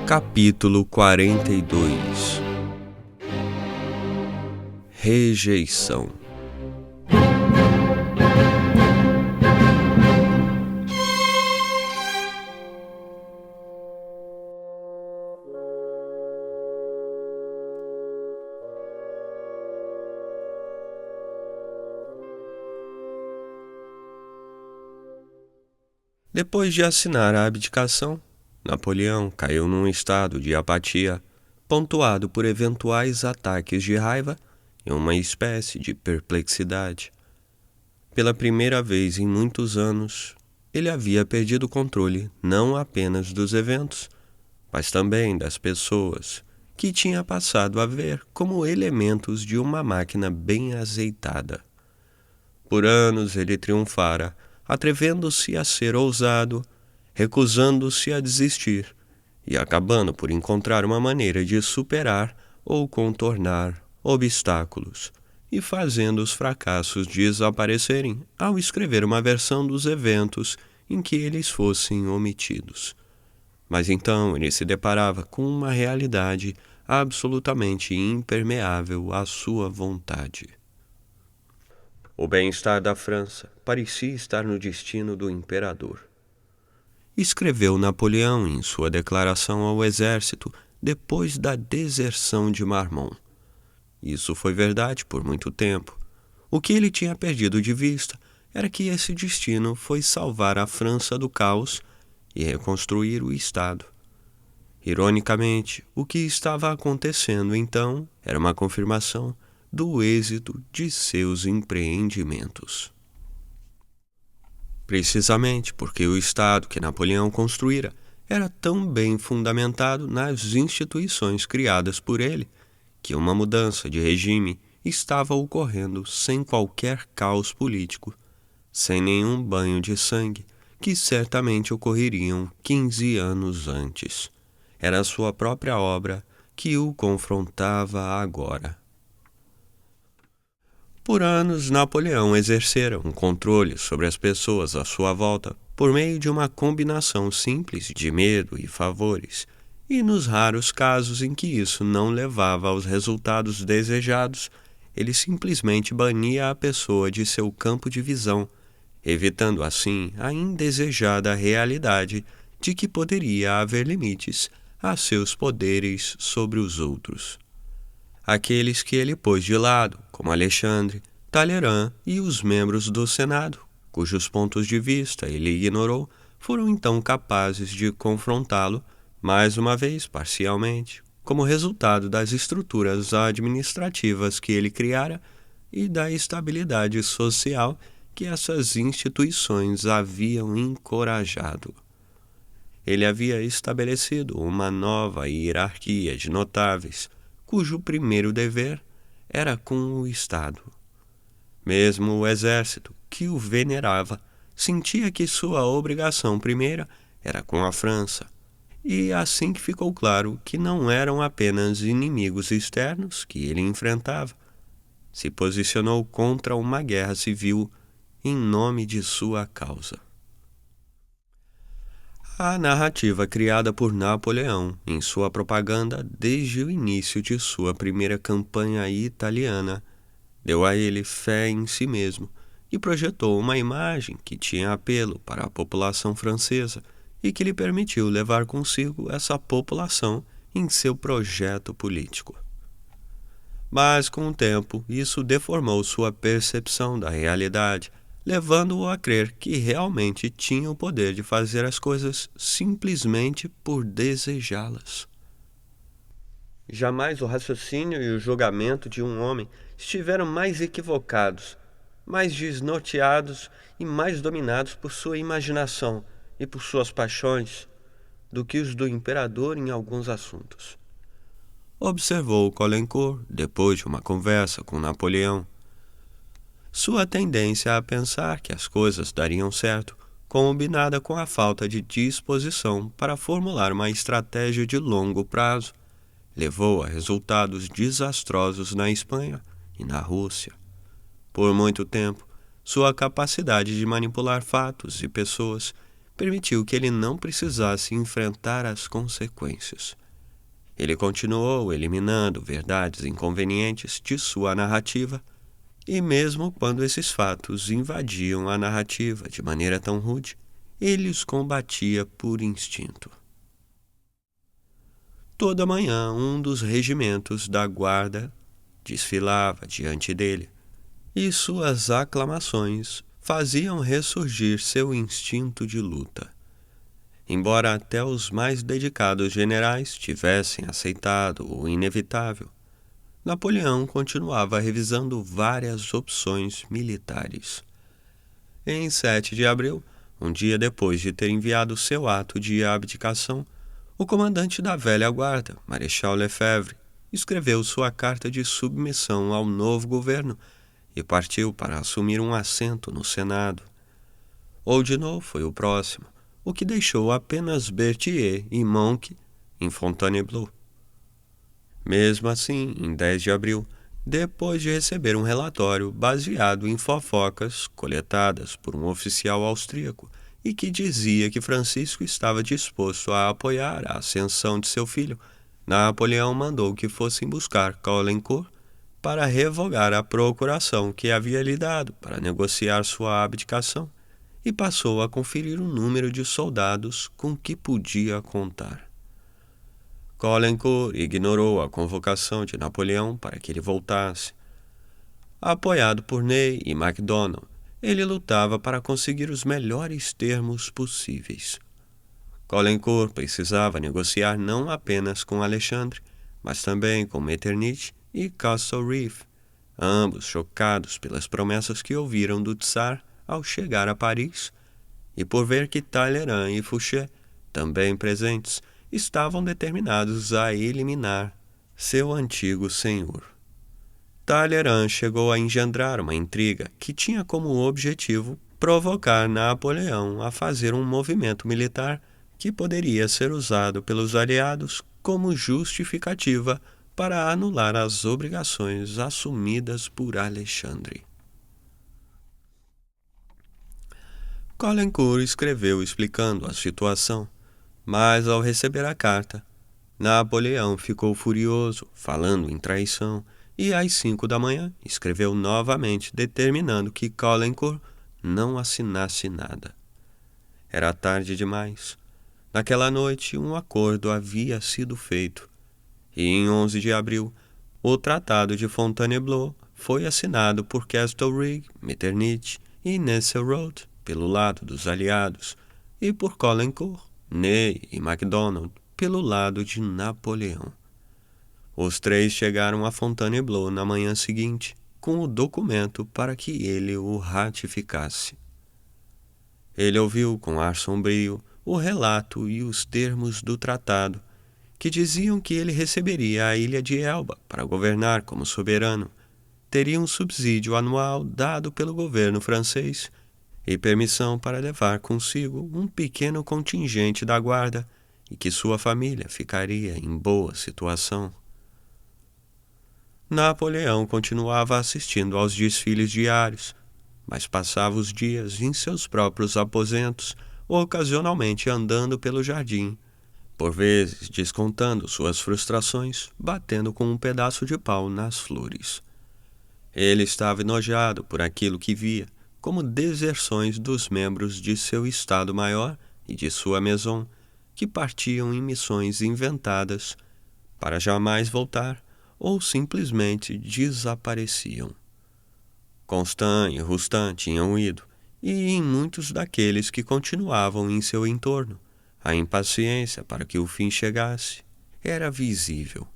Capítulo 42. Rejeição. Depois de assinar a abdicação, Napoleão caiu num estado de apatia, pontuado por eventuais ataques de raiva e uma espécie de perplexidade. Pela primeira vez em muitos anos, ele havia perdido o controle não apenas dos eventos, mas também das pessoas, que tinha passado a ver como elementos de uma máquina bem azeitada. Por anos ele triunfara, atrevendo-se a ser ousado, recusando-se a desistir e acabando por encontrar uma maneira de superar ou contornar obstáculos e fazendo os fracassos desaparecerem ao escrever uma versão dos eventos em que eles fossem omitidos. Mas então ele se deparava com uma realidade absolutamente impermeável à sua vontade. O bem-estar da França parecia estar no destino do imperador. Escreveu Napoleão em sua declaração ao exército depois da deserção de Marmont. Isso foi verdade por muito tempo. O que ele tinha perdido de vista era que esse destino foi salvar a França do caos e reconstruir o Estado. Ironicamente, o que estava acontecendo então era uma confirmação do êxito de seus empreendimentos. Precisamente porque o Estado que Napoleão construíra era tão bem fundamentado nas instituições criadas por ele, que uma mudança de regime estava ocorrendo sem qualquer caos político, sem nenhum banho de sangue, que certamente ocorreriam 15 anos antes. Era a sua própria obra que o confrontava agora. Por anos, Napoleão exercera um controle sobre as pessoas à sua volta por meio de uma combinação simples de medo e favores, e nos raros casos em que isso não levava aos resultados desejados, ele simplesmente bania a pessoa de seu campo de visão, evitando assim a indesejada realidade de que poderia haver limites a seus poderes sobre os outros. Aqueles que ele pôs de lado, como Alexandre, Talleyrand e os membros do Senado, cujos pontos de vista ele ignorou, foram então capazes de confrontá-lo, mais uma vez parcialmente, como resultado das estruturas administrativas que ele criara e da estabilidade social que essas instituições haviam encorajado. Ele havia estabelecido uma nova hierarquia de notáveis, cujo primeiro dever era com o Estado. Mesmo o exército, que o venerava, sentia que sua obrigação primeira era com a França, e assim que ficou claro que não eram apenas inimigos externos que ele enfrentava, se posicionou contra uma guerra civil em nome de sua causa. A narrativa criada por Napoleão em sua propaganda desde o início de sua primeira campanha italiana deu a ele fé em si mesmo e projetou uma imagem que tinha apelo para a população francesa e que lhe permitiu levar consigo essa população em seu projeto político. Mas, com o tempo, isso deformou sua percepção da realidade, levando-o a crer que realmente tinha o poder de fazer as coisas simplesmente por desejá-las. Jamais o raciocínio e o julgamento de um homem estiveram mais equivocados, mais desnorteados e mais dominados por sua imaginação e por suas paixões do que os do imperador em alguns assuntos. Observou Caulaincourt depois de uma conversa com Napoleão. Sua tendência a pensar que as coisas dariam certo, combinada com a falta de disposição para formular uma estratégia de longo prazo, levou a resultados desastrosos na Espanha e na Rússia. Por muito tempo, sua capacidade de manipular fatos e pessoas, permitiu que ele não precisasse enfrentar as consequências. Ele continuou eliminando verdades inconvenientes de sua narrativa, e mesmo quando esses fatos invadiam a narrativa de maneira tão rude, ele os combatia por instinto. Toda manhã, um dos regimentos da guarda desfilava diante dele, e suas aclamações faziam ressurgir seu instinto de luta. Embora até os mais dedicados generais tivessem aceitado o inevitável, Napoleão continuava revisando várias opções militares. Em 7 de abril, um dia depois de ter enviado seu ato de abdicação, o comandante da velha guarda, Marechal Lefebvre, escreveu sua carta de submissão ao novo governo e partiu para assumir um assento no Senado. Oudinot foi o próximo, o que deixou apenas Berthier e Monck em Fontainebleau. Mesmo assim, em 10 de abril, depois de receber um relatório baseado em fofocas coletadas por um oficial austríaco e que dizia que Francisco estava disposto a apoiar a ascensão de seu filho, Napoleão mandou que fossem buscar Caulaincourt para revogar a procuração que havia lhe dado para negociar sua abdicação e passou a conferir o número de soldados com que podia contar. Caulaincourt ignorou a convocação de Napoleão para que ele voltasse. Apoiado por Ney e MacDonald, ele lutava para conseguir os melhores termos possíveis. Caulaincourt precisava negociar não apenas com Alexandre, mas também com Metternich e Castlereagh, ambos chocados pelas promessas que ouviram do Tsar ao chegar a Paris, e por ver que Talleyrand e Fouché, também presentes, estavam determinados a eliminar seu antigo senhor. Talleyrand chegou a engendrar uma intriga que tinha como objetivo provocar Napoleão a fazer um movimento militar que poderia ser usado pelos aliados como justificativa para anular as obrigações assumidas por Alexandre. Caulaincourt escreveu explicando a situação, mas ao receber a carta, Napoleão ficou furioso, falando em traição, e às 5 da manhã escreveu novamente determinando que Caulaincourt não assinasse nada. Era tarde demais. Naquela noite um acordo havia sido feito, e em 11 de abril o Tratado de Fontainebleau foi assinado por Castlereagh, Metternich e Nesselrode pelo lado dos aliados e por Caulaincourt, Ney e MacDonald pelo lado de Napoleão. Os três chegaram a Fontainebleau na manhã seguinte com o documento para que ele o ratificasse. Ele ouviu com ar sombrio o relato e os termos do tratado, que diziam que ele receberia a ilha de Elba para governar como soberano, teria um subsídio anual dado pelo governo francês e permissão para levar consigo um pequeno contingente da guarda e que sua família ficaria em boa situação. Napoleão continuava assistindo aos desfiles diários, mas passava os dias em seus próprios aposentos, ocasionalmente andando pelo jardim, por vezes descontando suas frustrações, batendo com um pedaço de pau nas flores. Ele estava enojado por aquilo que via como deserções dos membros de seu Estado-Maior e de sua maison, que partiam em missões inventadas para jamais voltar ou simplesmente desapareciam. Constant e Roustan tinham ido, e em muitos daqueles que continuavam em seu entorno, a impaciência para que o fim chegasse era visível.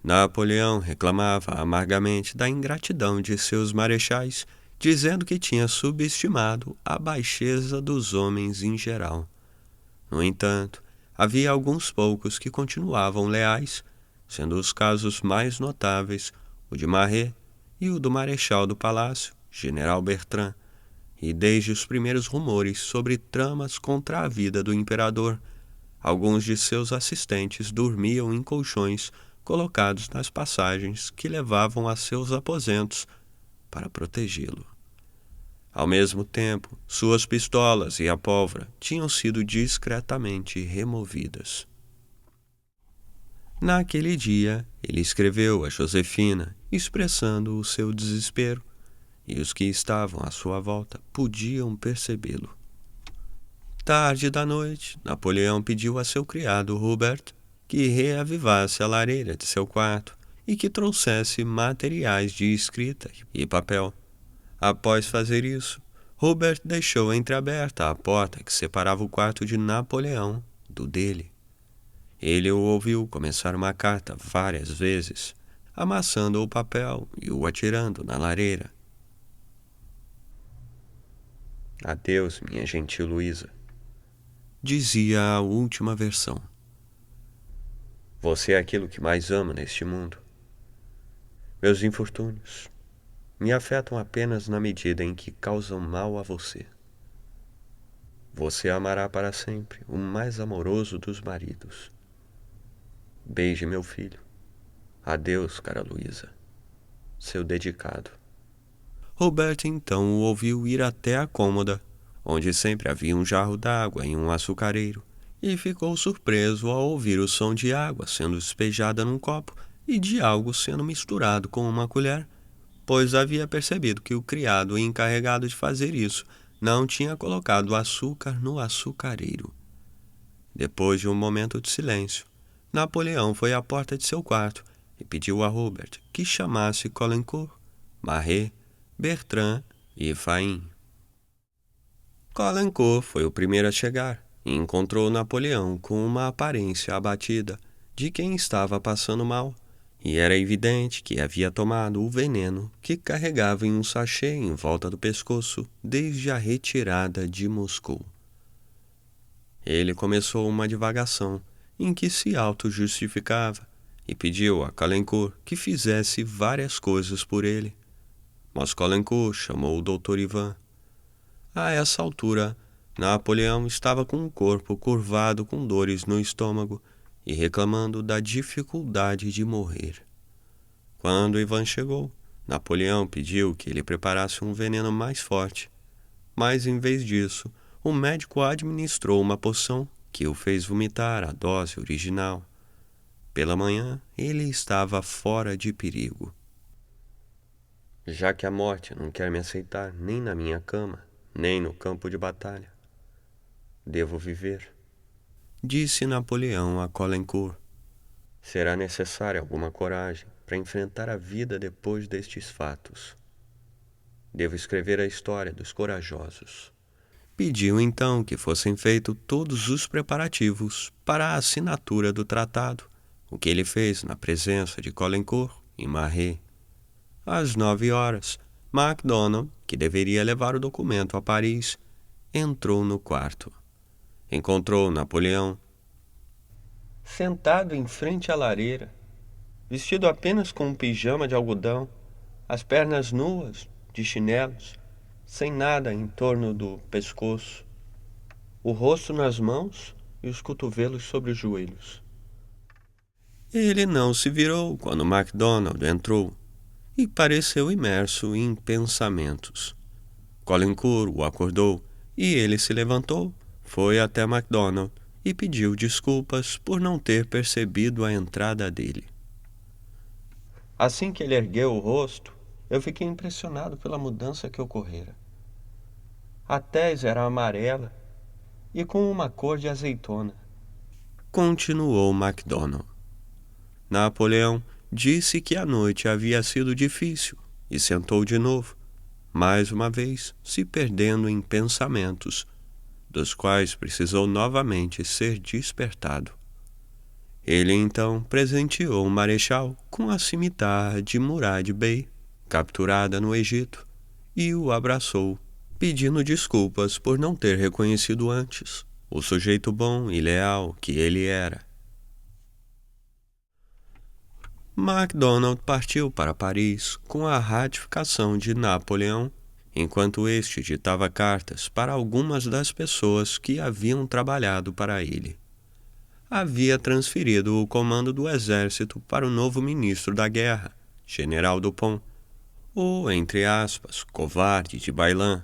Napoleão reclamava amargamente da ingratidão de seus marechais, dizendo que tinha subestimado a baixeza dos homens em geral. No entanto, havia alguns poucos que continuavam leais, sendo os casos mais notáveis o de Maret e o do Marechal do Palácio, General Bertrand, e desde os primeiros rumores sobre tramas contra a vida do imperador, alguns de seus assistentes dormiam em colchões colocados nas passagens que levavam a seus aposentos para protegê-lo. Ao mesmo tempo, suas pistolas e a pólvora tinham sido discretamente removidas. Naquele dia, ele escreveu a Josefina, expressando o seu desespero, e os que estavam à sua volta podiam percebê-lo. Tarde da noite, Napoleão pediu a seu criado Hubert que reavivasse a lareira de seu quarto e que trouxesse materiais de escrita e papel. Após fazer isso, Hubert deixou entreaberta a porta que separava o quarto de Napoleão do dele. Ele o ouviu começar uma carta várias vezes, amassando o papel e o atirando na lareira. Adeus, minha gentil Luísa, dizia a última versão. Você é aquilo que mais amo neste mundo. Meus infortúnios me afetam apenas na medida em que causam mal a você. Você amará para sempre o mais amoroso dos maridos. Beije meu filho. Adeus, cara Luísa. Seu dedicado. Roberto então o ouviu ir até a cômoda, onde sempre havia um jarro d'água e um açucareiro, e ficou surpreso ao ouvir o som de água sendo despejada num copo e de algo sendo misturado com uma colher, pois havia percebido que o criado encarregado de fazer isso não tinha colocado açúcar no açucareiro. Depois de um momento de silêncio, Napoleão foi à porta de seu quarto e pediu a Robert que chamasse Caulaincourt, Marais, Bertrand e Fain. Caulaincourt foi o primeiro a chegar e encontrou Napoleão com uma aparência abatida de quem estava passando mal, e era evidente que havia tomado o veneno que carregava em um sachê em volta do pescoço desde a retirada de Moscou. Ele começou uma divagação em que se auto-justificava e pediu a Caulaincourt que fizesse várias coisas por ele. Mas Caulaincourt chamou o Dr. Ivan. A essa altura, Napoleão estava com o corpo curvado com dores no estômago e reclamando da dificuldade de morrer. Quando Ivan chegou, Napoleão pediu que ele preparasse um veneno mais forte, mas em vez disso, o médico administrou uma poção que o fez vomitar a dose original. Pela manhã, ele estava fora de perigo. Já que a morte não quer me aceitar nem na minha cama, nem no campo de batalha, devo viver, disse Napoleão a Caulaincourt. Será necessária alguma coragem para enfrentar a vida depois destes fatos. Devo escrever a história dos corajosos. Pediu então que fossem feitos todos os preparativos para a assinatura do tratado, o que ele fez na presença de Caulaincourt e Marais. Às 9 horas, MacDonald, que deveria levar o documento a Paris, entrou no quarto. Encontrou Napoleão sentado em frente à lareira, vestido apenas com um pijama de algodão, as pernas nuas, de chinelos, sem nada em torno do pescoço, o rosto nas mãos e os cotovelos sobre os joelhos. Ele não se virou quando MacDonald entrou e pareceu imerso em pensamentos. Caulaincourt o acordou e ele se levantou, foi até MacDonald e pediu desculpas por não ter percebido a entrada dele. Assim que ele ergueu o rosto, eu fiquei impressionado pela mudança que ocorrera. A tez era amarela e com uma cor de azeitona. Continuou MacDonald. Napoleão disse que a noite havia sido difícil e sentou de novo, mais uma vez se perdendo em pensamentos, dos quais precisou novamente ser despertado. Ele então presenteou o marechal com a cimitarra de Murad Bey, capturada no Egito, e o abraçou, pedindo desculpas por não ter reconhecido antes o sujeito bom e leal que ele era. MacDonald partiu para Paris com a ratificação de Napoleão, enquanto este ditava cartas para algumas das pessoas que haviam trabalhado para ele. Havia transferido o comando do exército para o novo ministro da guerra, General Dupont, o, entre aspas, covarde de Bailhan,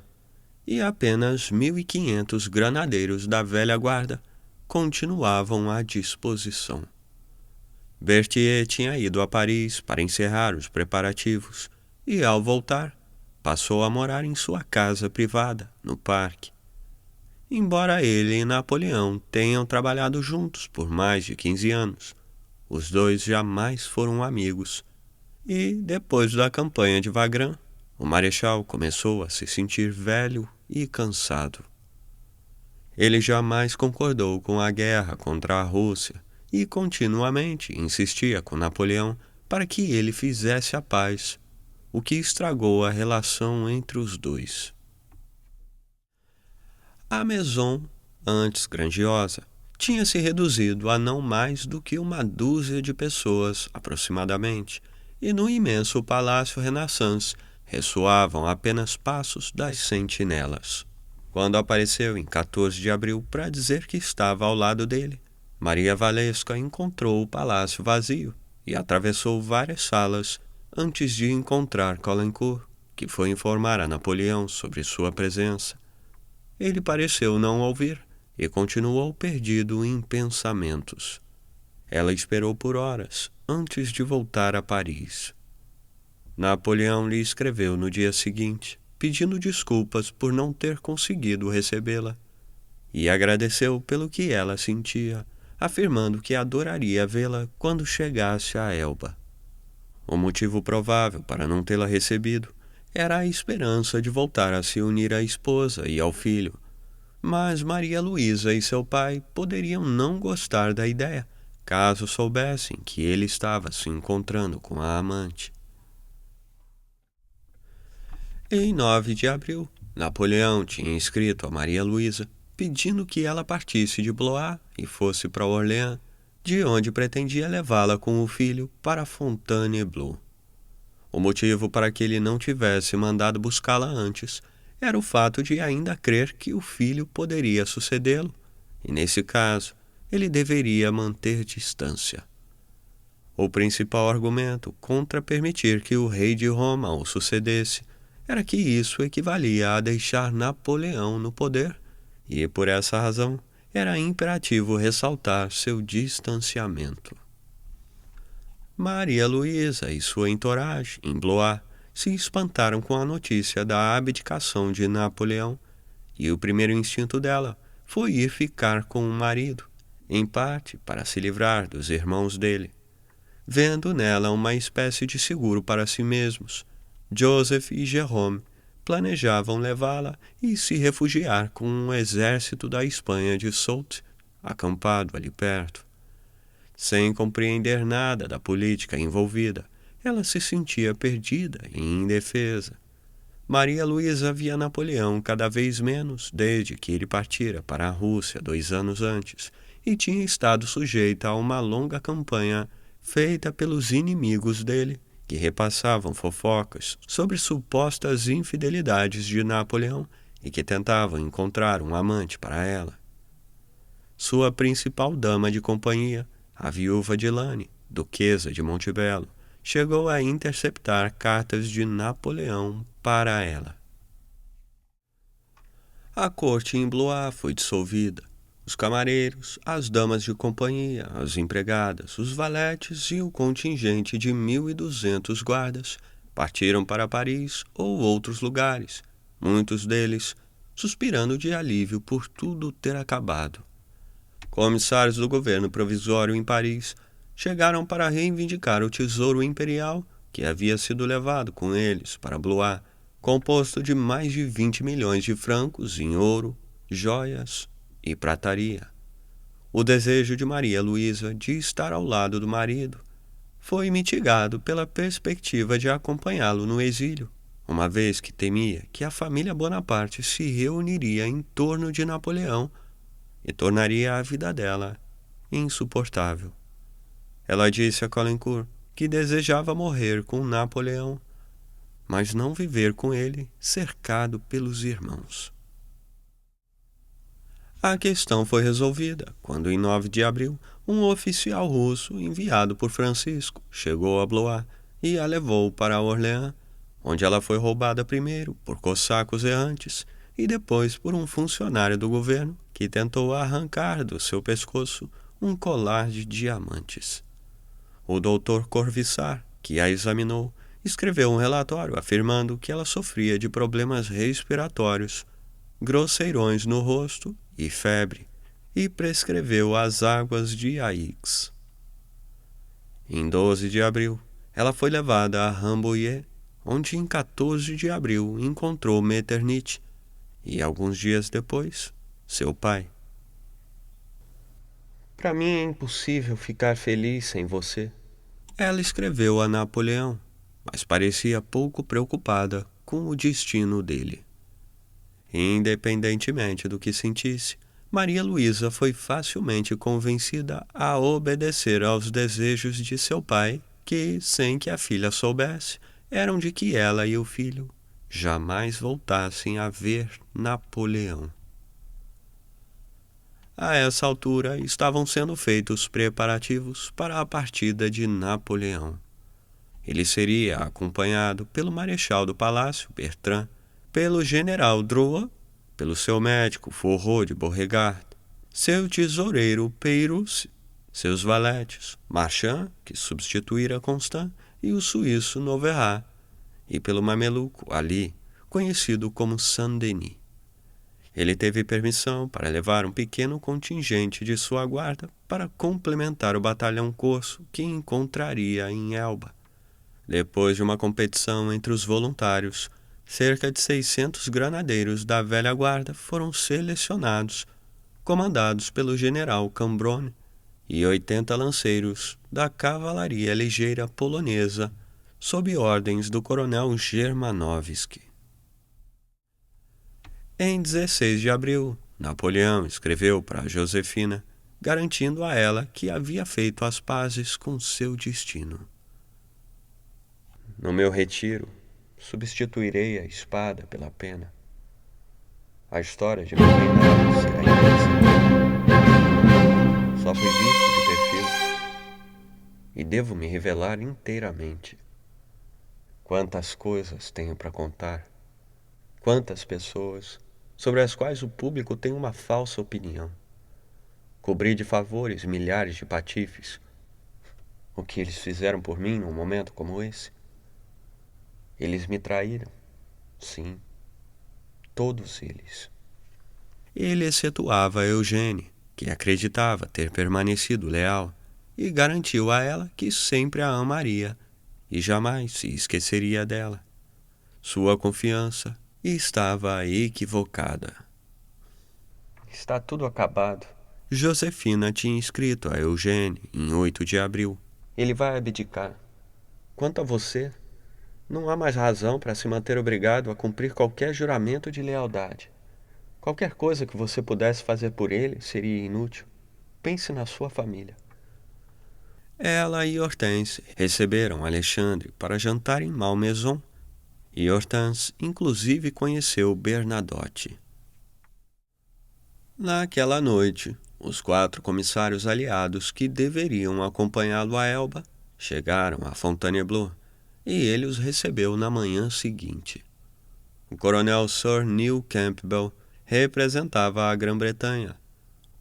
e apenas 1.500 granadeiros da velha guarda continuavam à disposição. Berthier tinha ido a Paris para encerrar os preparativos e, ao voltar, passou a morar em sua casa privada, no parque. Embora ele e Napoleão tenham trabalhado juntos por mais de 15 anos, os dois jamais foram amigos. E, depois da campanha de Wagram, o marechal começou a se sentir velho e cansado. Ele jamais concordou com a guerra contra a Rússia e continuamente insistia com Napoleão para que ele fizesse a paz, o que estragou a relação entre os dois. A Maison, antes grandiosa, tinha se reduzido a não mais do que uma dúzia de pessoas, aproximadamente, e no imenso palácio Renaissance ressoavam apenas passos das sentinelas. Quando apareceu em 14 de abril para dizer que estava ao lado dele, Maria Walewska encontrou o palácio vazio e atravessou várias salas antes de encontrar Caulaincourt, que foi informar a Napoleão sobre sua presença. Ele pareceu não ouvir e continuou perdido em pensamentos. Ela esperou por horas antes de voltar a Paris. Napoleão lhe escreveu no dia seguinte, pedindo desculpas por não ter conseguido recebê-la, e agradeceu pelo que ela sentia, afirmando que adoraria vê-la quando chegasse a Elba. O motivo provável para não tê-la recebido era a esperança de voltar a se unir à esposa e ao filho, mas Maria Luísa e seu pai poderiam não gostar da ideia, caso soubessem que ele estava se encontrando com a amante. Em 9 de abril, Napoleão tinha escrito a Maria Luísa pedindo que ela partisse de Blois e fosse para Orléans, de onde pretendia levá-la com o filho para Fontainebleau. O motivo para que ele não tivesse mandado buscá-la antes era o fato de ainda crer que o filho poderia sucedê-lo, e nesse caso, ele deveria manter distância. O principal argumento contra permitir que o rei de Roma o sucedesse era que isso equivalia a deixar Napoleão no poder, e por essa razão era imperativo ressaltar seu distanciamento. Maria Luísa e sua entourage, em Blois, se espantaram com a notícia da abdicação de Napoleão, e o primeiro instinto dela foi ir ficar com o marido, em parte para se livrar dos irmãos dele, vendo nela uma espécie de seguro para si mesmos. Joseph e Jérôme planejavam levá-la e se refugiar com um exército da Espanha de Soult, acampado ali perto. Sem compreender nada da política envolvida, ela se sentia perdida e indefesa. Maria Luísa via Napoleão cada vez menos desde que ele partira para a Rússia 2 anos antes e tinha estado sujeita a uma longa campanha feita pelos inimigos dele, que repassavam fofocas sobre supostas infidelidades de Napoleão e que tentavam encontrar um amante para ela. Sua principal dama de companhia, a viúva de Lane, duquesa de Montebello, chegou a interceptar cartas de Napoleão para ela. A corte em Blois foi dissolvida. Os camareiros, as damas de companhia, as empregadas, os valetes e o contingente de 1.200 guardas partiram para Paris ou outros lugares, muitos deles suspirando de alívio por tudo ter acabado. Comissários do governo provisório em Paris chegaram para reivindicar o tesouro imperial que havia sido levado com eles para Blois, composto de mais de 20 milhões de francos em ouro, joias e prataria. O desejo de Maria Luísa de estar ao lado do marido foi mitigado pela perspectiva de acompanhá-lo no exílio, uma vez que temia que a família Bonaparte se reuniria em torno de Napoleão e tornaria a vida dela insuportável. Ela disse a Caulaincourt que desejava morrer com Napoleão, mas não viver com ele cercado pelos irmãos. A questão foi resolvida quando, em 9 de abril, um oficial russo enviado por Francisco chegou a Blois e a levou para Orléans, onde ela foi roubada primeiro por cossacos errantes e depois por um funcionário do governo que tentou arrancar do seu pescoço um colar de diamantes. O doutor Corvissar, que a examinou, escreveu um relatório afirmando que ela sofria de problemas respiratórios, grosseirões no rosto e febre, e prescreveu as águas de Aix. Em 12 de abril, ela foi levada a Rambouillet, onde em 14 de abril encontrou Metternich e, alguns dias depois, seu pai. Para mim é impossível ficar feliz sem você. Ela escreveu a Napoleão, mas parecia pouco preocupada com o destino dele. Independentemente do que sentisse, Maria Luísa foi facilmente convencida a obedecer aos desejos de seu pai, que, sem que a filha soubesse, eram de que ela e o filho jamais voltassem a ver Napoleão. A essa altura estavam sendo feitos preparativos para a partida de Napoleão. Ele seria acompanhado pelo marechal do palácio, Bertrand, pelo general Drouot, pelo seu médico Fourreau de Beauregard, seu tesoureiro Peyrouse, seus valetes, Marchand, que substituíra Constant, e o suíço Noverrat, e pelo mameluco Ali, conhecido como Saint-Denis. Ele teve permissão para levar um pequeno contingente de sua guarda para complementar o batalhão corso que encontraria em Elba. Depois de uma competição entre os voluntários, cerca de 600 granadeiros da velha guarda foram selecionados, comandados pelo general Cambronne, e 80 lanceiros da cavalaria ligeira polonesa, sob ordens do coronel Germanowski. Em 16 de abril, Napoleão escreveu para Josefina, garantindo a ela que havia feito as pazes com seu destino. No meu retiro, substituirei a espada pela pena. A história de meu reinado será imensa. Só fui visto de perfil e devo me revelar inteiramente. Quantas coisas tenho para contar, quantas pessoas sobre as quais o público tem uma falsa opinião. Cobri de favores milhares de patifes. O que eles fizeram por mim num momento como esse? Eles me traíram. Sim, todos eles. Ele excetuava Eugênie, que acreditava ter permanecido leal, e garantiu a ela que sempre a amaria e jamais se esqueceria dela. Sua confiança estava equivocada. Está tudo acabado. Josefina tinha escrito a Eugênie em 8 de abril. Ele vai abdicar. Quanto a você, não há mais razão para se manter obrigado a cumprir qualquer juramento de lealdade. Qualquer coisa que você pudesse fazer por ele seria inútil. Pense na sua família. Ela e Hortense receberam Alexandre para jantar em Malmaison, e Hortense inclusive conheceu Bernadotte. Naquela noite, os 4 comissários aliados que deveriam acompanhá-lo a Elba chegaram a Fontainebleau, e ele os recebeu na manhã seguinte. O coronel Sir Neil Campbell representava a Grã-Bretanha,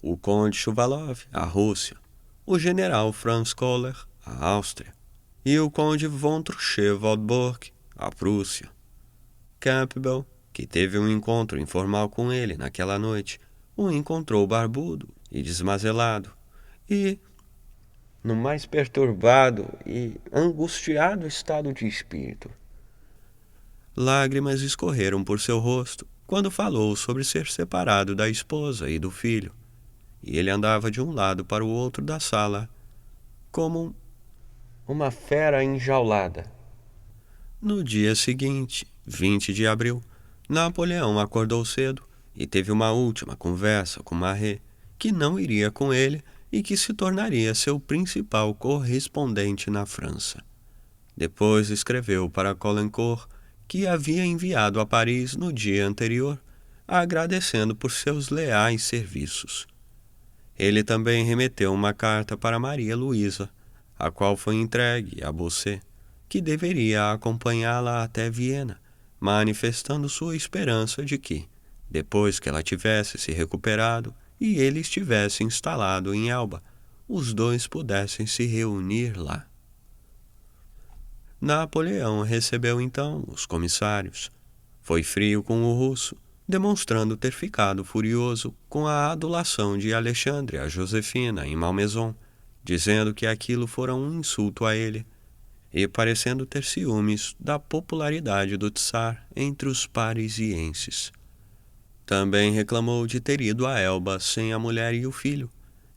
o conde Shuvalov, a Rússia, o general Franz Kohler, a Áustria, e o conde von Truchet-Waldburg, a Prússia. Campbell, que teve um encontro informal com ele naquela noite, o encontrou barbudo e desmazelado, e, no mais perturbado e angustiado estado de espírito. Lágrimas escorreram por seu rosto quando falou sobre ser separado da esposa e do filho, e ele andava de um lado para o outro da sala, como uma fera enjaulada. No dia seguinte, 20 de abril, Napoleão acordou cedo e teve uma última conversa com Maret, que não iria com ele e que se tornaria seu principal correspondente na França. Depois escreveu para Caulaincourt, que havia enviado a Paris no dia anterior, agradecendo por seus leais serviços. Ele também remeteu uma carta para Maria Luísa, a qual foi entregue a Bossuet, que deveria acompanhá-la até Viena, manifestando sua esperança de que, Depois que ela tivesse se recuperado e ele estivesse instalado em Elba, os dois pudessem se reunir lá. Napoleão recebeu então os comissários. Foi frio com o russo, demonstrando ter ficado furioso com a adulação de Alexandre a Josefina em Malmaison, dizendo que aquilo fora um insulto a ele, e parecendo ter ciúmes da popularidade do czar entre os parisienses. Também reclamou de ter ido a Elba sem a mulher e o filho,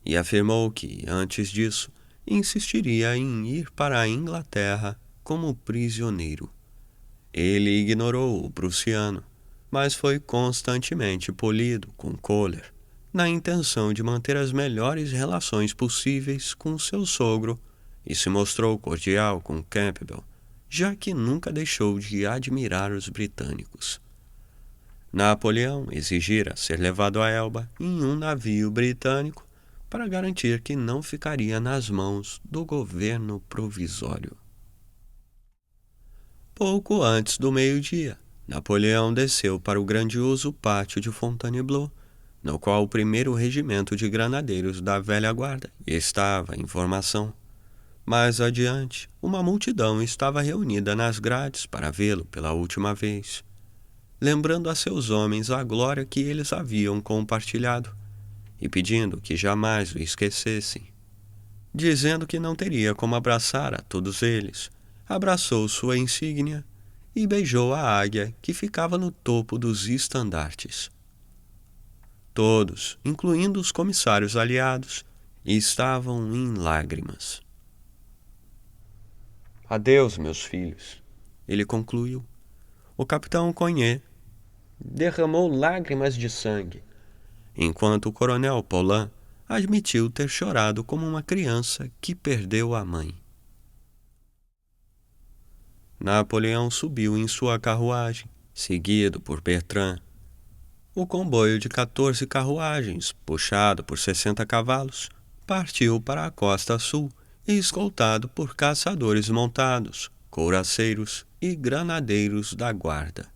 e afirmou que, antes disso, insistiria em ir para a Inglaterra como prisioneiro. Ele ignorou o prussiano, mas foi constantemente polido com Kohler, na intenção de manter as melhores relações possíveis com seu sogro, e se mostrou cordial com Campbell, já que nunca deixou de admirar os britânicos. Napoleão exigira ser levado a Elba em um navio britânico para garantir que não ficaria nas mãos do governo provisório. Pouco antes do meio-dia, Napoleão desceu para o grandioso pátio de Fontainebleau, no qual o 1º Regimento de Granadeiros da Velha Guarda estava em formação. Mais adiante, uma multidão estava reunida nas grades para vê-lo pela última vez, lembrando a seus homens a glória que eles haviam compartilhado e pedindo que jamais o esquecessem. Dizendo que não teria como abraçar a todos eles, abraçou sua insígnia e beijou a águia que ficava no topo dos estandartes. Todos, incluindo os comissários aliados, estavam em lágrimas. "Adeus, meus filhos", ele concluiu. O capitão Cognet derramou lágrimas de sangue, enquanto o coronel Paulin admitiu ter chorado como uma criança que perdeu a mãe. Napoleão subiu em sua carruagem, seguido por Bertrand. O comboio de 14 carruagens, puxado por 60 cavalos, partiu para a costa sul, escoltado por caçadores montados, couraceiros e granadeiros da guarda.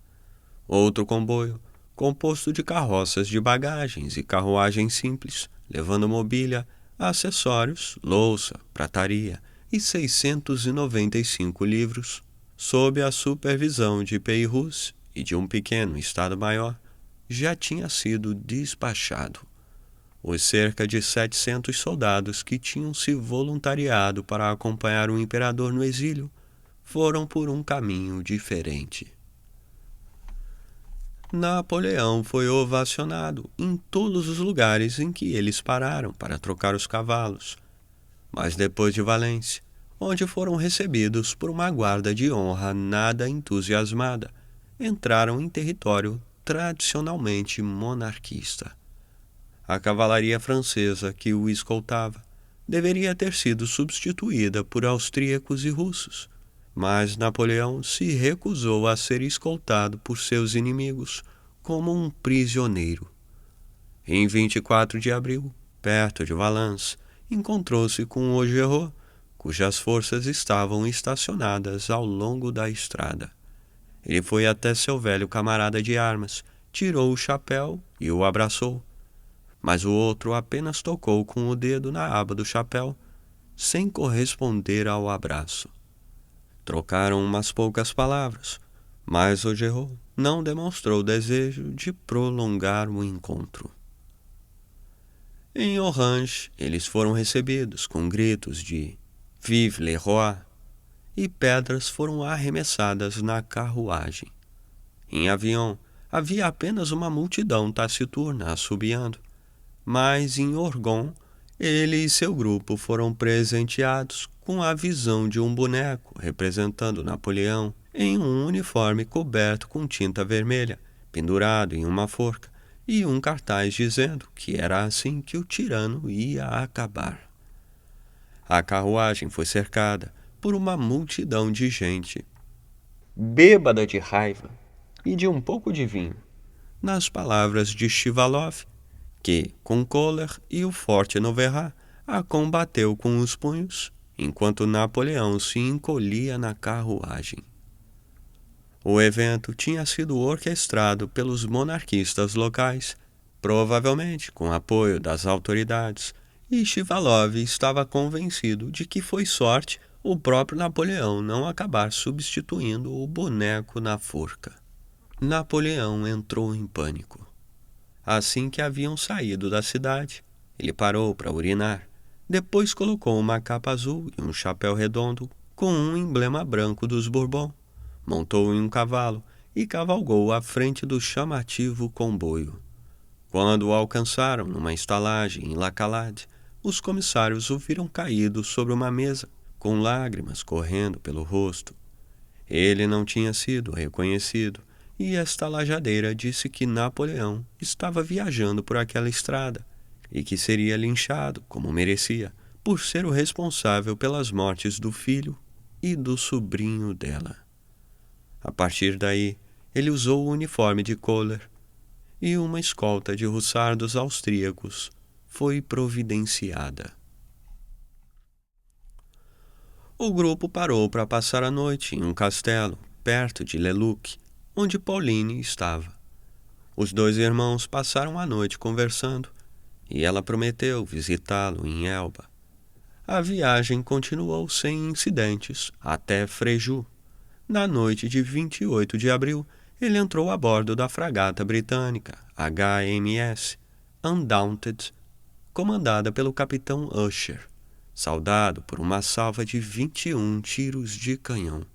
Outro comboio, composto de carroças de bagagens e carruagens simples, levando mobília, acessórios, louça, prataria e 695 livros, sob a supervisão de Peyrouse e de um pequeno Estado-Maior, já tinha sido despachado. Os cerca de 700 soldados que tinham se voluntariado para acompanhar o imperador no exílio foram por um caminho diferente. Napoleão foi ovacionado em todos os lugares em que eles pararam para trocar os cavalos, mas depois de Valência, onde foram recebidos por uma guarda de honra nada entusiasmada, entraram em território tradicionalmente monarquista. A cavalaria francesa que o escoltava deveria ter sido substituída por austríacos e russos, mas Napoleão se recusou a ser escoltado por seus inimigos como um prisioneiro. Em 24 de abril, perto de Valence, encontrou-se com Augereau, cujas forças estavam estacionadas ao longo da estrada. Ele foi até seu velho camarada de armas, tirou o chapéu e o abraçou, mas o outro apenas tocou com o dedo na aba do chapéu, sem corresponder ao abraço. Trocaram umas poucas palavras, mas Augereau não demonstrou desejo de prolongar o encontro. Em Orange, eles foram recebidos com gritos de "Vive le roi!" e pedras foram arremessadas na carruagem. Em Avion, havia apenas uma multidão taciturna assobiando, mas em Orgon, ele e seu grupo foram presenteados com a visão de um boneco representando Napoleão em um uniforme coberto com tinta vermelha, pendurado em uma forca, e um cartaz dizendo que era assim que o tirano ia acabar. A carruagem foi cercada por uma multidão de gente, bêbada de raiva e de um pouco de vinho, nas palavras de Chivalov, que, com Kohler e o forte Noverrat, a combateu com os punhos, enquanto Napoleão se encolhia na carruagem. O evento tinha sido orquestrado pelos monarquistas locais, provavelmente com apoio das autoridades, e Shivalov estava convencido de que foi sorte o próprio Napoleão não acabar substituindo o boneco na forca. Napoleão entrou em pânico. Assim que haviam saído da cidade, ele parou para urinar. Depois colocou uma capa azul e um chapéu redondo com um emblema branco dos Bourbon. Montou em um cavalo e cavalgou à frente do chamativo comboio. Quando o alcançaram numa estalagem em La Calade, os comissários o viram caído sobre uma mesa, com lágrimas correndo pelo rosto. Ele não tinha sido reconhecido, e esta lajadeira disse que Napoleão estava viajando por aquela estrada e que seria linchado, como merecia, por ser o responsável pelas mortes do filho e do sobrinho dela. A partir daí, ele usou o uniforme de Kohler e uma escolta de hussardos austríacos foi providenciada. O grupo parou para passar a noite em um castelo perto de Leluc, onde Pauline estava. Os dois irmãos passaram a noite conversando e ela prometeu visitá-lo em Elba. A viagem continuou sem incidentes até Fréjus. Na noite de 28 de abril, ele entrou a bordo da fragata britânica HMS Undaunted, comandada pelo capitão Usher, saudado por uma salva de 21 tiros de canhão.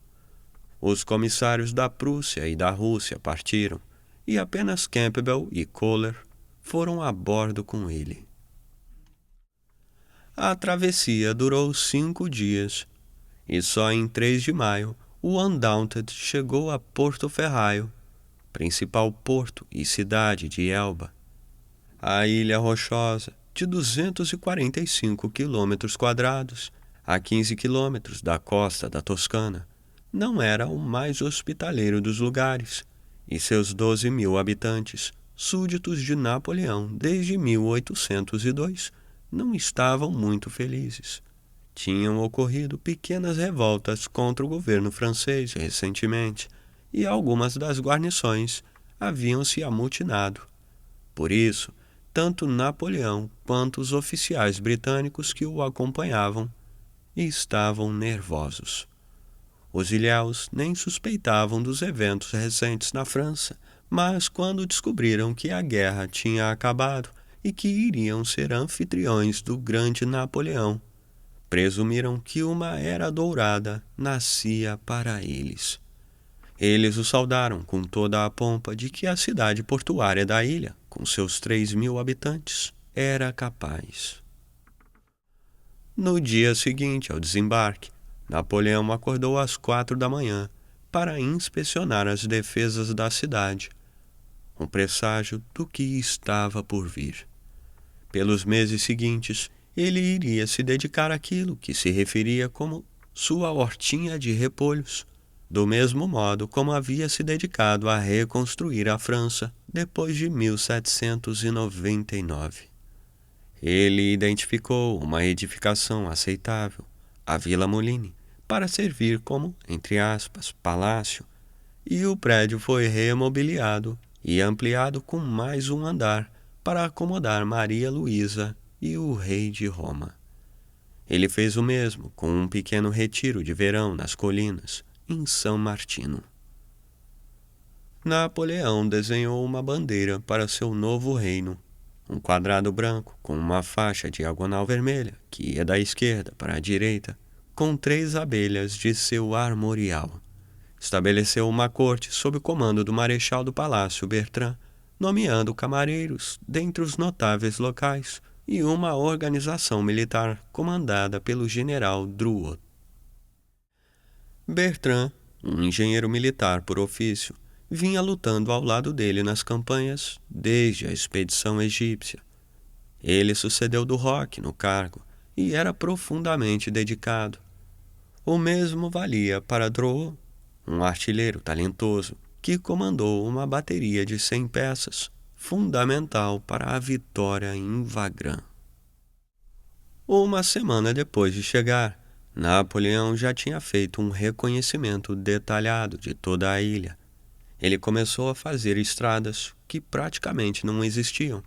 Os comissários da Prússia e da Rússia partiram, e apenas Campbell e Kohler foram a bordo com ele. A travessia durou 5 dias, e só em 3 de maio o Undaunted chegou a Porto Ferraio, principal porto e cidade de Elba. A ilha rochosa, de 245 quilômetros quadrados, a 15 quilômetros da costa da Toscana, não era o mais hospitaleiro dos lugares, e seus 12.000 habitantes, súditos de Napoleão desde 1802, não estavam muito felizes. Tinham ocorrido pequenas revoltas contra o governo francês recentemente, e algumas das guarnições haviam se amotinado. Por isso, tanto Napoleão quanto os oficiais britânicos que o acompanhavam estavam nervosos. Os ilhéus nem suspeitavam dos eventos recentes na França, mas quando descobriram que a guerra tinha acabado e que iriam ser anfitriões do grande Napoleão, presumiram que uma era dourada nascia para eles. Eles o saudaram com toda a pompa de que a cidade portuária da ilha, com seus 3.000 habitantes, era capaz. No dia seguinte ao desembarque, Napoleão acordou às 4 da manhã para inspecionar as defesas da cidade, um presságio do que estava por vir. Pelos meses seguintes, ele iria se dedicar àquilo que se referia como sua hortinha de repolhos, do mesmo modo como havia se dedicado a reconstruir a França depois de 1799. Ele identificou uma edificação aceitável, a Vila Molini, para servir como, entre aspas, palácio, e o prédio foi remobiliado e ampliado com mais um andar para acomodar Maria Luísa e o rei de Roma. Ele fez o mesmo com um pequeno retiro de verão nas colinas, em São Martino. Napoleão desenhou uma bandeira para seu novo reino, um quadrado branco com uma faixa diagonal vermelha que ia da esquerda para a direita, com 3 abelhas de seu armorial. Estabeleceu uma corte sob o comando do marechal do palácio Bertrand, nomeando camareiros dentre os notáveis locais e uma organização militar comandada pelo general Drouot. Bertrand, um engenheiro militar por ofício, vinha lutando ao lado dele nas campanhas desde a expedição egípcia. Ele sucedeu Duroc no cargo e era profundamente dedicado. O mesmo valia para Drouot, um artilheiro talentoso que comandou uma bateria de 100 peças, fundamental para a vitória em Wagram. Uma semana depois de chegar, Napoleão já tinha feito um reconhecimento detalhado de toda a ilha, Ele começou a fazer estradas que praticamente não existiam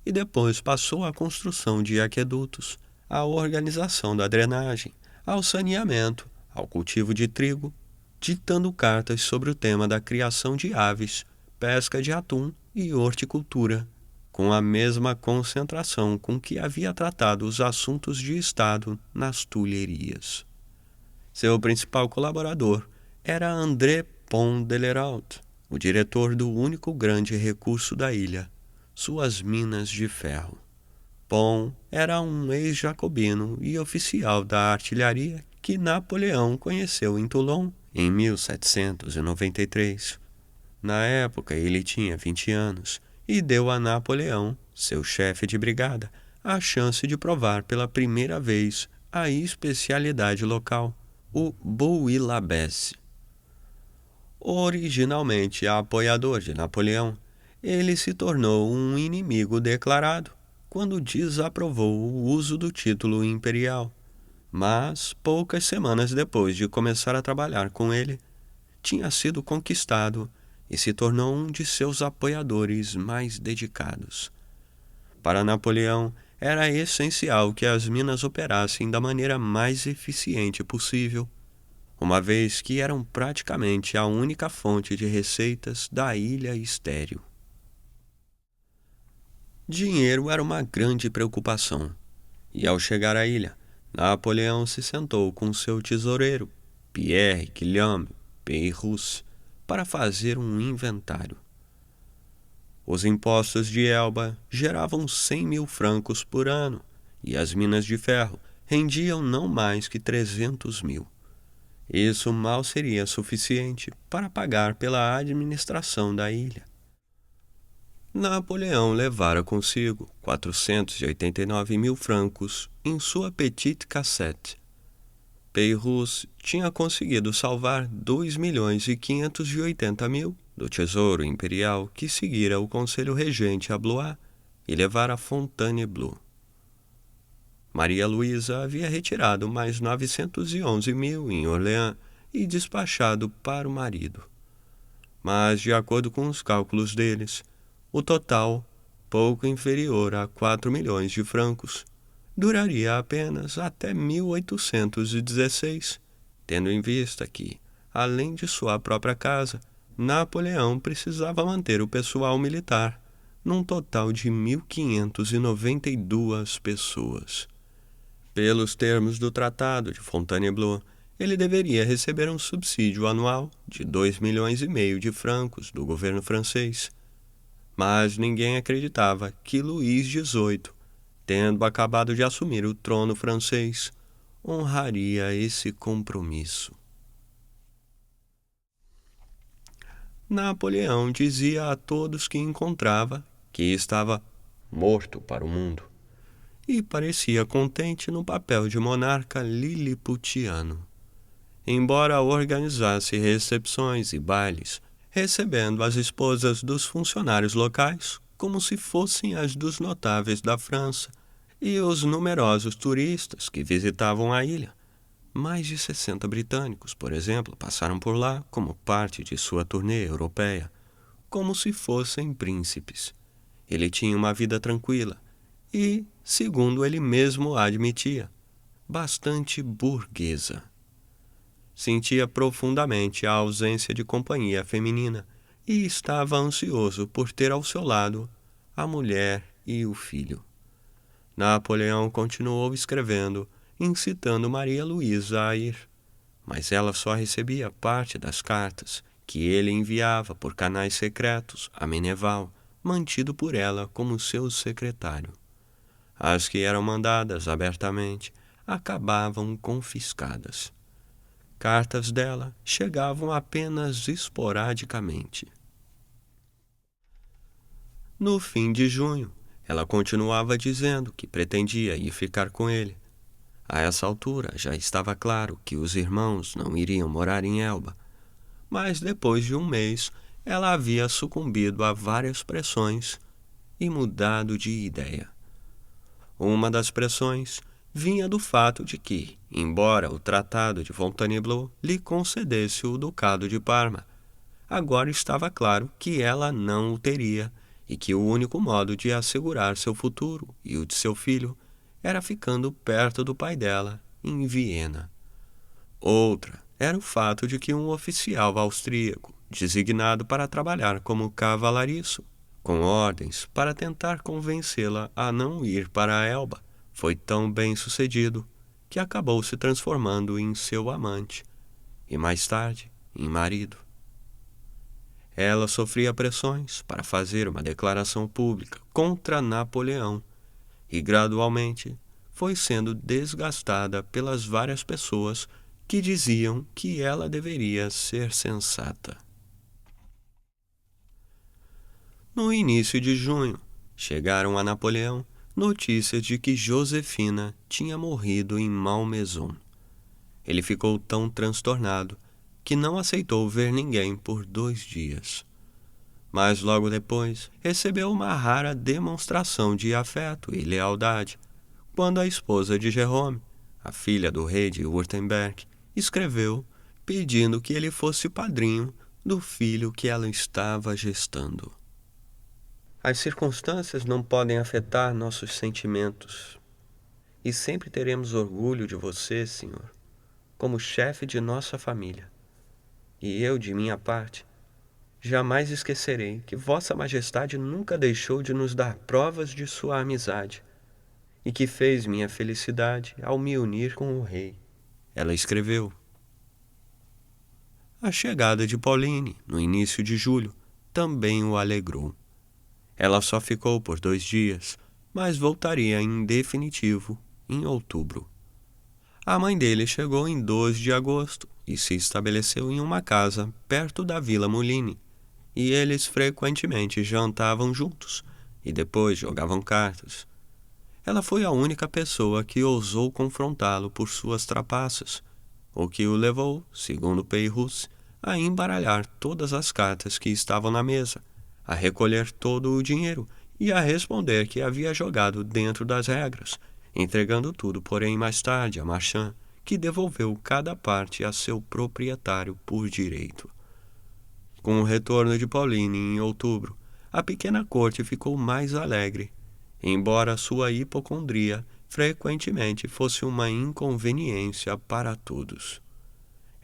e depois passou à construção de aquedutos, à organização da drenagem, ao saneamento, ao cultivo de trigo, ditando cartas sobre o tema da criação de aves, pesca de atum e horticultura, com a mesma concentração com que havia tratado os assuntos de Estado nas Tulherias. Seu principal colaborador era André Pont de l'Hérault, o diretor do único grande recurso da ilha, suas minas de ferro. Pont era um ex-jacobino e oficial da artilharia que Napoleão conheceu em Toulon em 1793. Na época, ele tinha 20 anos e deu a Napoleão, seu chefe de brigada, a chance de provar pela primeira vez a especialidade local, o bouillabaisse. Originalmente apoiador de Napoleão, ele se tornou um inimigo declarado quando desaprovou o uso do título imperial. Mas, poucas semanas depois de começar a trabalhar com ele, tinha sido conquistado e se tornou um de seus apoiadores mais dedicados. Para Napoleão, era essencial que as minas operassem da maneira mais eficiente possível, uma vez que eram praticamente a única fonte de receitas da ilha estéril. Dinheiro era uma grande preocupação, e ao chegar à ilha, Napoleão se sentou com seu tesoureiro, Pierre Guillaume Peyrouse, para fazer um inventário. Os impostos de Elba geravam 100.000 francos por ano, e as minas de ferro rendiam não mais que 300.000. Isso mal seria suficiente para pagar pela administração da ilha. Napoleão levara consigo 489.000 francos em sua petite cassette. Peyrouse tinha conseguido salvar 2.580.000 do tesouro imperial que seguira o conselho regente a Blois e levara a Fontainebleau. Maria Luísa havia retirado mais 911.000 em Orléans e despachado para o marido. Mas, de acordo com os cálculos deles, o total, pouco inferior a 4 milhões de francos, duraria apenas até 1816, tendo em vista que, além de sua própria casa, Napoleão precisava manter o pessoal militar, num total de 1.592 pessoas. Pelos termos do Tratado de Fontainebleau, ele deveria receber um subsídio anual de 2,5 milhões de francos do governo francês. Mas ninguém acreditava que Luís XVIII, tendo acabado de assumir o trono francês, honraria esse compromisso. Napoleão dizia a todos que encontrava que estava morto para o mundo e parecia contente no papel de monarca liliputiano. Embora organizasse recepções e bailes, recebendo as esposas dos funcionários locais como se fossem as dos notáveis da França e os numerosos turistas que visitavam a ilha. Mais de 60 britânicos, por exemplo, passaram por lá como parte de sua turnê europeia, como se fossem príncipes. Ele tinha uma vida tranquila e, segundo ele mesmo admitia, bastante burguesa. Sentia profundamente a ausência de companhia feminina e estava ansioso por ter ao seu lado a mulher e o filho. Napoleão continuou escrevendo, incitando Maria Luísa a ir, mas ela só recebia parte das cartas que ele enviava por canais secretos a Meneval, mantido por ela como seu secretário. As que eram mandadas abertamente acabavam confiscadas. Cartas dela chegavam apenas esporadicamente. No fim de junho, ela continuava dizendo que pretendia ir ficar com ele. A essa altura já estava claro que os irmãos não iriam morar em Elba, mas depois de um mês ela havia sucumbido a várias pressões e mudado de ideia. Uma das pressões vinha do fato de que, embora o Tratado de Fontainebleau lhe concedesse o Ducado de Parma, agora estava claro que ela não o teria e que o único modo de assegurar seu futuro e o de seu filho era ficando perto do pai dela, em Viena. Outra era o fato de que um oficial austríaco, designado para trabalhar como cavalariço, com ordens para tentar convencê-la a não ir para a Elba, foi tão bem sucedido que acabou se transformando em seu amante e mais tarde em marido. Ela sofria pressões para fazer uma declaração pública contra Napoleão e gradualmente foi sendo desgastada pelas várias pessoas que diziam que ela deveria ser sensata. No início de junho, chegaram a Napoleão notícias de que Josefina tinha morrido em Malmaison. Ele ficou tão transtornado que não aceitou ver ninguém por 2 dias. Mas logo depois recebeu uma rara demonstração de afeto e lealdade, quando a esposa de Jerome, a filha do rei de Württemberg, escreveu pedindo que ele fosse padrinho do filho que ela estava gestando. As circunstâncias não podem afetar nossos sentimentos, e sempre teremos orgulho de você, Senhor, como chefe de nossa família. E eu, de minha parte, jamais esquecerei que Vossa Majestade nunca deixou de nos dar provas de sua amizade, e que fez minha felicidade ao me unir com o rei. Ela escreveu. A chegada de Pauline, no início de julho, também o alegrou. Ela só ficou por 2 dias, mas voltaria em definitivo em outubro. A mãe dele chegou em 2 de agosto e se estabeleceu em uma casa perto da Vila Moline, e eles frequentemente jantavam juntos e depois jogavam cartas. Ela foi a única pessoa que ousou confrontá-lo por suas trapaças, o que o levou, segundo Peyrouse, a embaralhar todas as cartas que estavam na mesa, a recolher todo o dinheiro e a responder que havia jogado dentro das regras, entregando tudo, porém, mais tarde a Marchand, que devolveu cada parte a seu proprietário por direito. Com o retorno de Pauline em outubro, a pequena corte ficou mais alegre, embora sua hipocondria frequentemente fosse uma inconveniência para todos.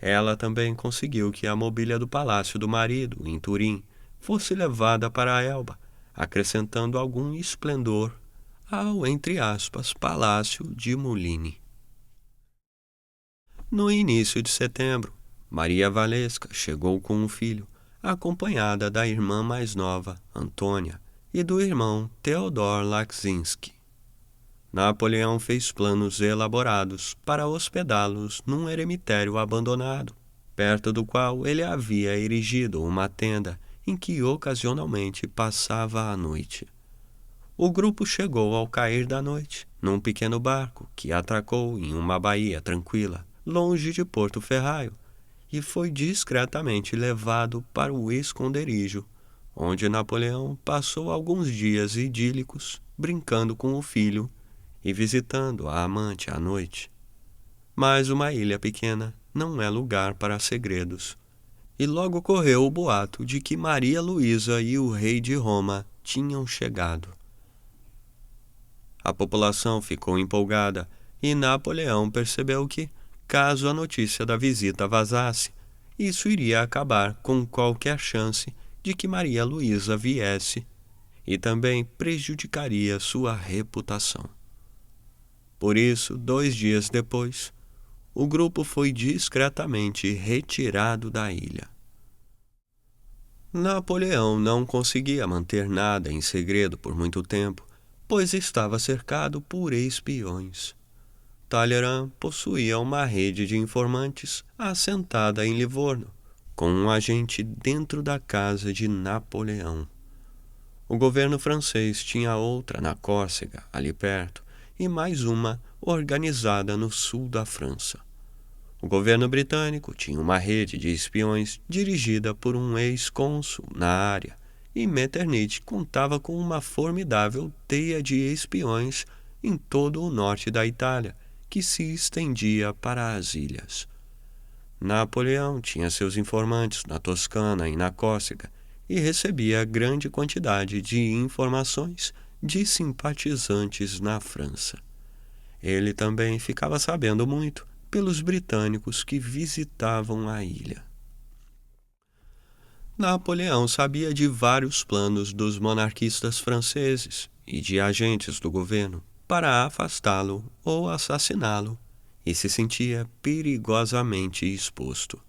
Ela também conseguiu que a mobília do palácio do marido, em Turim, fosse levada para a Elba, acrescentando algum esplendor ao, entre aspas, palácio de Moline. No início de setembro, Maria Walewska chegou com um filho, acompanhada da irmã mais nova, Antônia, e do irmão Theodor Laczynski. Napoleão fez planos elaborados para hospedá-los num eremitério abandonado, perto do qual ele havia erigido uma tenda em que ocasionalmente passava a noite. O grupo chegou ao cair da noite, num pequeno barco que atracou em uma baía tranquila, longe de Porto Ferraio, e foi discretamente levado para o esconderijo, onde Napoleão passou alguns dias idílicos, brincando com o filho e visitando a amante à noite. Mas uma ilha pequena não é lugar para segredos, e logo correu o boato de que Maria Luísa e o rei de Roma tinham chegado. A população ficou empolgada e Napoleão percebeu que, caso a notícia da visita vazasse, isso iria acabar com qualquer chance de que Maria Luísa viesse e também prejudicaria sua reputação. Por isso, 2 dias depois, o grupo foi discretamente retirado da ilha. Napoleão não conseguia manter nada em segredo por muito tempo, pois estava cercado por espiões. Talleyrand possuía uma rede de informantes assentada em Livorno, com um agente dentro da casa de Napoleão. O governo francês tinha outra na Córcega, ali perto, e mais uma organizada no sul da França. O governo britânico tinha uma rede de espiões dirigida por um ex-cônsul na área, e Metternich contava com uma formidável teia de espiões em todo o norte da Itália, que se estendia para as ilhas. Napoleão tinha seus informantes na Toscana e na Córcega e recebia grande quantidade de informações de simpatizantes na França. Ele também ficava sabendo muito pelos britânicos que visitavam a ilha. Napoleão sabia de vários planos dos monarquistas franceses e de agentes do governo para afastá-lo ou assassiná-lo, e se sentia perigosamente exposto.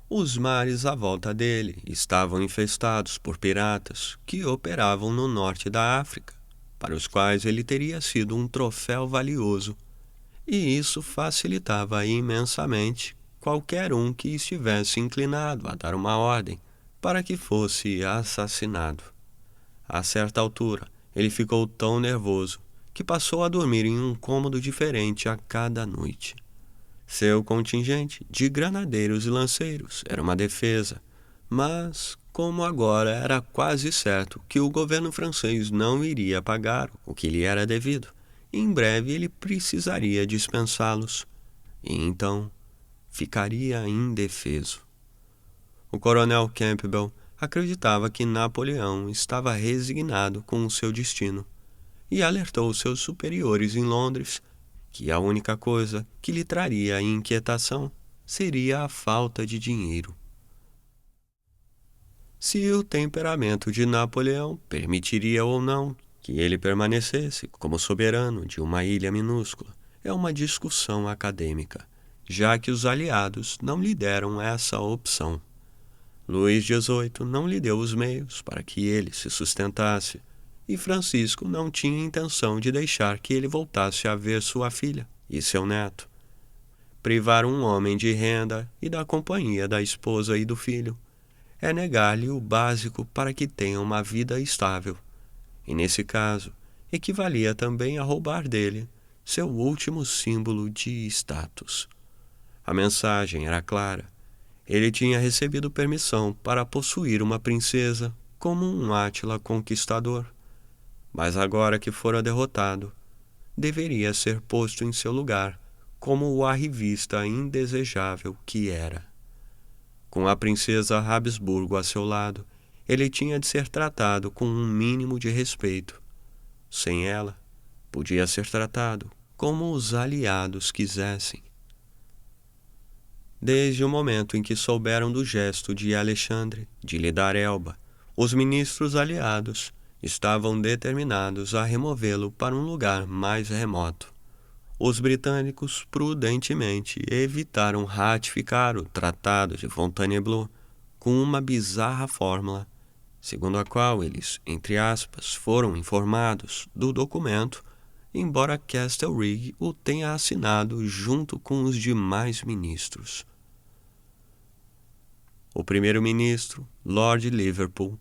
Os mares à volta dele estavam infestados por piratas que operavam no norte da África, para os quais ele teria sido um troféu valioso, e isso facilitava imensamente qualquer um que estivesse inclinado a dar uma ordem para que fosse assassinado. A certa altura, ele ficou tão nervoso que passou a dormir em um cômodo diferente a cada noite. Seu contingente de granadeiros e lanceiros era uma defesa, mas, como agora era quase certo que o governo francês não iria pagar o que lhe era devido, em breve ele precisaria dispensá-los, e então ficaria indefeso. O coronel Campbell acreditava que Napoleão estava resignado com o seu destino e alertou seus superiores em Londres que a única coisa que lhe traria inquietação seria a falta de dinheiro. Se o temperamento de Napoleão permitiria ou não que ele permanecesse como soberano de uma ilha minúscula é uma discussão acadêmica, já que os aliados não lhe deram essa opção. Luís XVIII não lhe deu os meios para que ele se sustentasse, e Francisco não tinha intenção de deixar que ele voltasse a ver sua filha e seu neto. Privar um homem de renda e da companhia da esposa e do filho é negar-lhe o básico para que tenha uma vida estável, e nesse caso equivalia também a roubar dele seu último símbolo de status. A mensagem era clara. Ele tinha recebido permissão para possuir uma princesa como um Átila conquistador, mas agora que fora derrotado, deveria ser posto em seu lugar como o arrivista indesejável que era. Com a princesa Habsburgo a seu lado, ele tinha de ser tratado com um mínimo de respeito. Sem ela, podia ser tratado como os aliados quisessem. Desde o momento em que souberam do gesto de Alexandre de lhe dar Elba, os ministros aliados estavam determinados a removê-lo para um lugar mais remoto. Os britânicos prudentemente evitaram ratificar o Tratado de Fontainebleau com uma bizarra fórmula, segundo a qual eles, entre aspas, foram informados do documento, embora Castlereagh o tenha assinado junto com os demais ministros. O primeiro-ministro, Lord Liverpool,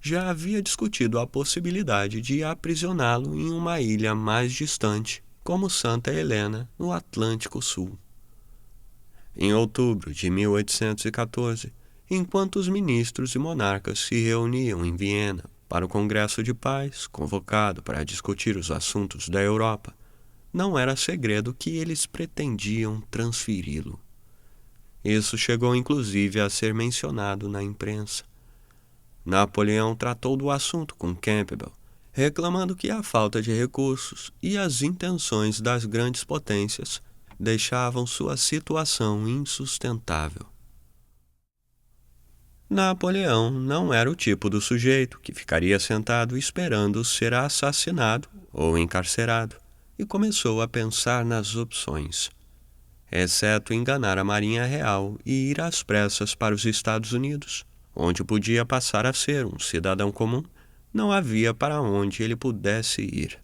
já havia discutido a possibilidade de aprisioná-lo em uma ilha mais distante, como Santa Helena, no Atlântico Sul. Em outubro de 1814, enquanto os ministros e monarcas se reuniam em Viena para o Congresso de Paz, convocado para discutir os assuntos da Europa, não era segredo que eles pretendiam transferi-lo. Isso chegou inclusive a ser mencionado na imprensa. Napoleão tratou do assunto com Campbell, reclamando que a falta de recursos e as intenções das grandes potências deixavam sua situação insustentável. Napoleão não era o tipo do sujeito que ficaria sentado esperando ser assassinado ou encarcerado, e começou a pensar nas opções. Exceto enganar a Marinha Real e ir às pressas para os Estados Unidos, onde podia passar a ser um cidadão comum, não havia para onde ele pudesse ir.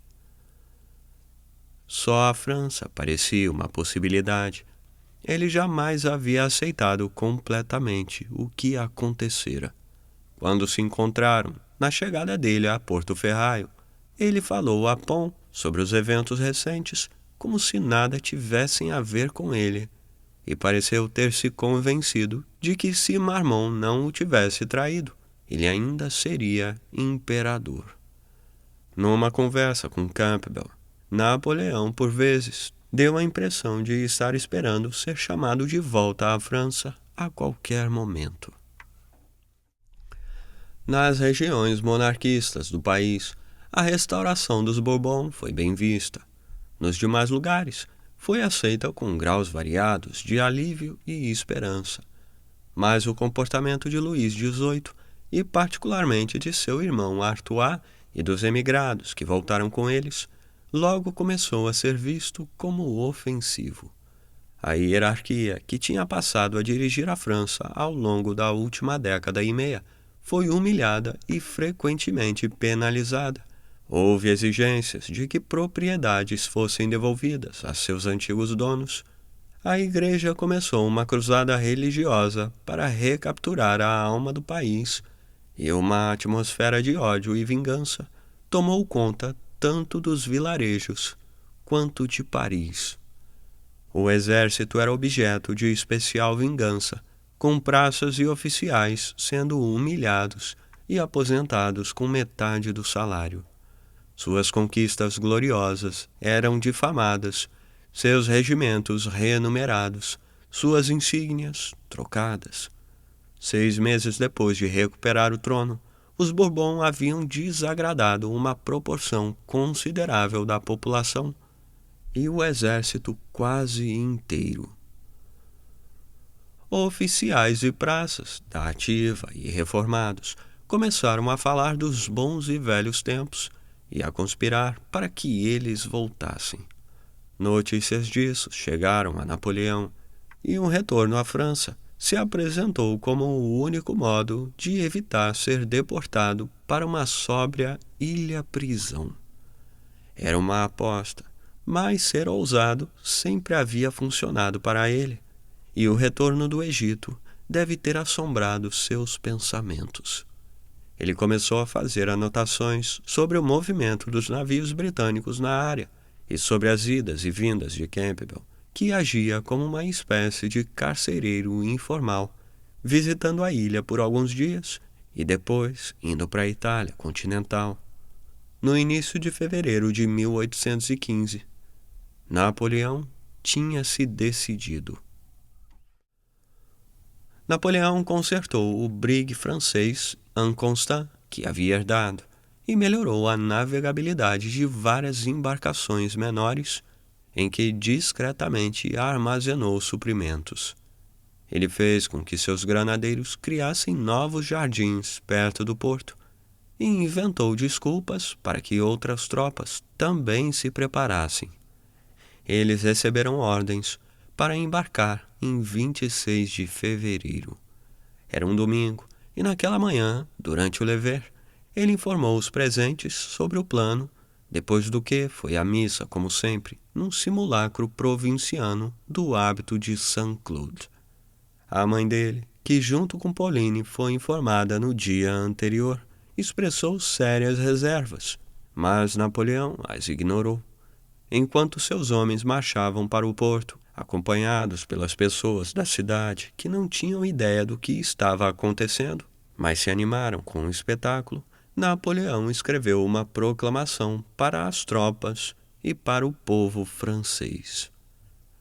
Só a França parecia uma possibilidade. Ele jamais havia aceitado completamente o que acontecera. Quando se encontraram, na chegada dele a Porto Ferraio, ele falou a Pons sobre os eventos recentes como se nada tivessem a ver com ele, e pareceu ter se convencido de que se Marmont não o tivesse traído, ele ainda seria imperador. Numa conversa com Campbell, Napoleão, por vezes, deu a impressão de estar esperando ser chamado de volta à França a qualquer momento. Nas regiões monarquistas do país, a restauração dos Bourbon foi bem vista. Nos demais lugares, foi aceita com graus variados de alívio e esperança. Mas o comportamento de Luís XVIII, e particularmente de seu irmão Artois e dos emigrados que voltaram com eles, logo começou a ser visto como ofensivo. A hierarquia que tinha passado a dirigir a França ao longo da última década e meia foi humilhada e frequentemente penalizada. Houve exigências de que propriedades fossem devolvidas a seus antigos donos. A Igreja começou uma cruzada religiosa para recapturar a alma do país, e uma atmosfera de ódio e vingança tomou conta tanto dos vilarejos quanto de Paris. O exército era objeto de especial vingança, com praças e oficiais sendo humilhados e aposentados com metade do salário. Suas conquistas gloriosas eram difamadas, seus regimentos renumerados, suas insígnias trocadas. 6 meses depois de recuperar o trono, os Bourbon haviam desagradado uma proporção considerável da população e o exército quase inteiro. Oficiais e praças, da ativa e reformados, começaram a falar dos bons e velhos tempos e a conspirar para que eles voltassem. Notícias disso chegaram a Napoleão, e um retorno à França se apresentou como o único modo de evitar ser deportado para uma sóbria ilha-prisão. Era uma aposta, mas ser ousado sempre havia funcionado para ele, e o retorno do Egito deve ter assombrado seus pensamentos. Ele começou a fazer anotações sobre o movimento dos navios britânicos na área e sobre as idas e vindas de Campbell, que agia como uma espécie de carcereiro informal, visitando a ilha por alguns dias e depois indo para a Itália continental. No início de fevereiro de 1815, Napoleão tinha se decidido. Napoleão consertou o brigue francês Inconstant, que havia herdado, e melhorou a navegabilidade de várias embarcações menores, em que discretamente armazenou suprimentos. Ele fez com que seus granadeiros criassem novos jardins perto do porto e inventou desculpas para que outras tropas também se preparassem. Eles receberam ordens para embarcar em 26 de fevereiro. Era um domingo, e naquela manhã, durante o lever, ele informou os presentes sobre o plano, depois do que foi à missa, como sempre, num simulacro provinciano do hábito de Saint-Cloud. A mãe dele, que junto com Pauline foi informada no dia anterior, expressou sérias reservas, mas Napoleão as ignorou. Enquanto seus homens marchavam para o porto, acompanhados pelas pessoas da cidade que não tinham ideia do que estava acontecendo, mas se animaram com o espetáculo, Napoleão escreveu uma proclamação para as tropas e para o povo francês.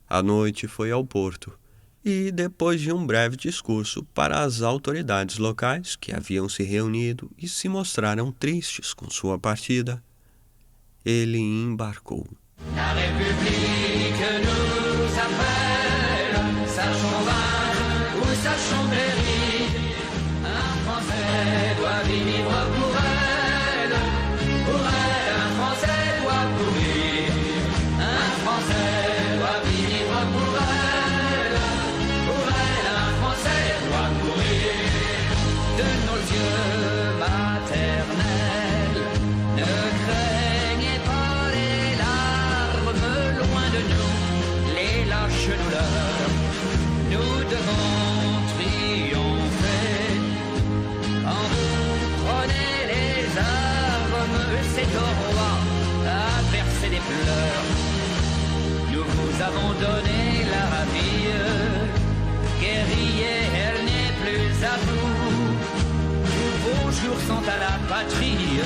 À noite foi ao porto e, depois de um breve discurso para as autoridades locais que haviam se reunido e se mostraram tristes com sua partida, ele embarcou. La République nous appelle, sachons vaincre ou sachons périr. Un Français doit vivre pour elle, un Français doit mourir. Un Français doit vivre pour elle, un Français doit mourir. De nos yeux maternels, ne craignez pas les larmes loin de nous, les lâches douleurs. Nous devons triompher. Quand vous prenez les armes, c'est au roi à verser des pleurs. Nous vous avons donné la vie, guerrier, elle n'est plus à vous. Tous vos jours sont à la patrie.